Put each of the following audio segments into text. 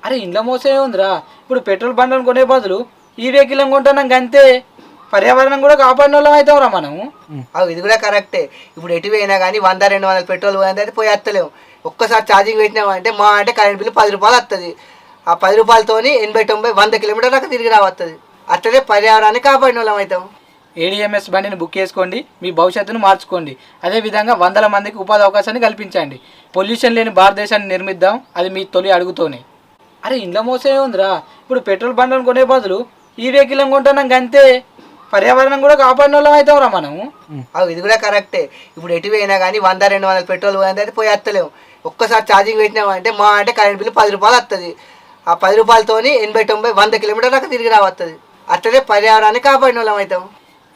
అరే ఇంట్లో మోసే ఉందిరా. ఇప్పుడు పెట్రోల్ బండ్లను కొనే బదులు ఈ వెహికల్ కొంటున్నాం అంతే. పర్యావరణం కూడా కాపాడిన వాళ్ళం అవుతాం రా మనము. ఇది కూడా కరెక్టే. ఇప్పుడు ఎటు పోయినా కానీ 100-200 పెట్రోల్ పోయింది అయితే పోయి వస్తలేము. ఒక్కసారి ఛార్జింగ్ పెట్టినామంటే మా అంటే కరెంట్ బిల్లు 10 రూపాయలు వస్తుంది. ఆ 10 రూపాయలతోని 80-90-100 కిలోమీటర్ల దాకా తిరిగి రావస్తుంది. అట్లనే పర్యావరణాన్ని కాపాడిన వాళ్ళం అవుతాం. ఏడిఎంఎస్ బండిని బుక్ చేసుకోండి, మీ భవిష్యత్తును మార్చుకోండి. అదేవిధంగా 100 మందికి ఉపాధి అవకాశాన్ని కల్పించండి. పొల్యూషన్ లేని భారతదేశాన్ని నిర్మిద్దాం, అది మీ తొలి అడుగుతోనే. అరే ఇంట్లో మోసే ఉందిరా. ఇప్పుడు పెట్రోల్ బండ్లను కొనే బదులు ఈ వెహికల్ కొంటున్నాం అంతే. పర్యావరణం కూడా కాపాడిన వాళ్ళం అవుతాం రా మనము. ఇది కూడా కరెక్టే. ఇప్పుడు ఎటు పోయినా కానీ 100-200 పెట్రోల్ పోయింది అయితే పోయి వస్తలేము. ఒక్కసారి ఛార్జింగ్ పెట్టినామంటే మా అంటే కరెంట్ బిల్లు 10 రూపాయలు వస్తుంది. ఆ 10 రూపాయలతోని 80-90-100 కిలోమీటర్ల దాకా తిరిగి రావస్తుంది. అట్లనే పర్యావరణాన్ని కాపాడిన వాళ్ళం అవుతాం.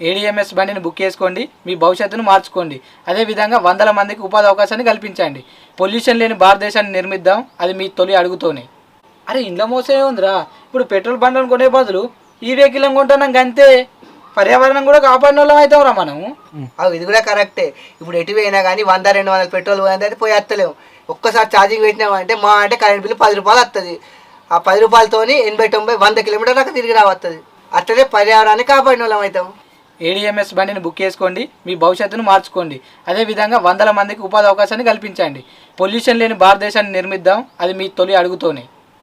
ఏడిఎంఎస్ బండిని బుక్ చేసుకోండి, మీ భవిష్యత్తును మార్చుకోండి. అదేవిధంగా 100 మందికి ఉపాధి అవకాశాన్ని కల్పించండి. పొల్యూషన్ లేని భారతదేశాన్ని నిర్మిద్దాం, అది మీ తొలి అడుగుతోనే. అరే ఇంట్లో మోసే ఉందిరా. ఇప్పుడు పెట్రోల్ బండ్లను కొనే బదులు ఈ వెహికల్ కొంటున్నాం అంతే. పర్యావరణం కూడా కాపాడిన వాళ్ళం అవుతాం రా మనము. ఇది కూడా కరెక్టే. ఇప్పుడు ఎటు పోయినా కానీ 100-200 పెట్రోల్ పోయింది అయితే పోయి వస్తలేము. ఒక్కసారి ఛార్జింగ్ పెట్టినామంటే మా అంటే కరెంట్ బిల్లు 10 రూపాయలు వస్తుంది. ఆ 10 రూపాయలతోని 80-90-100 కిలోమీటర్ల దాకా తిరిగి రావస్తుంది. అట్లనే పర్యావరణాన్ని కాపాడిన వాళ్ళం అవుతాం. ఏడిఎంఎస్ బండిని బుక్ చేసుకోండి, మీ భవిష్యత్తును మార్చుకోండి. అదేవిధంగా 100 మందికి ఉపాధి అవకాశాన్ని కల్పించండి. పొల్యూషన్ లేని భారతదేశాన్ని నిర్మిద్దాం, అది మీ తొలి అడుగుతోనే.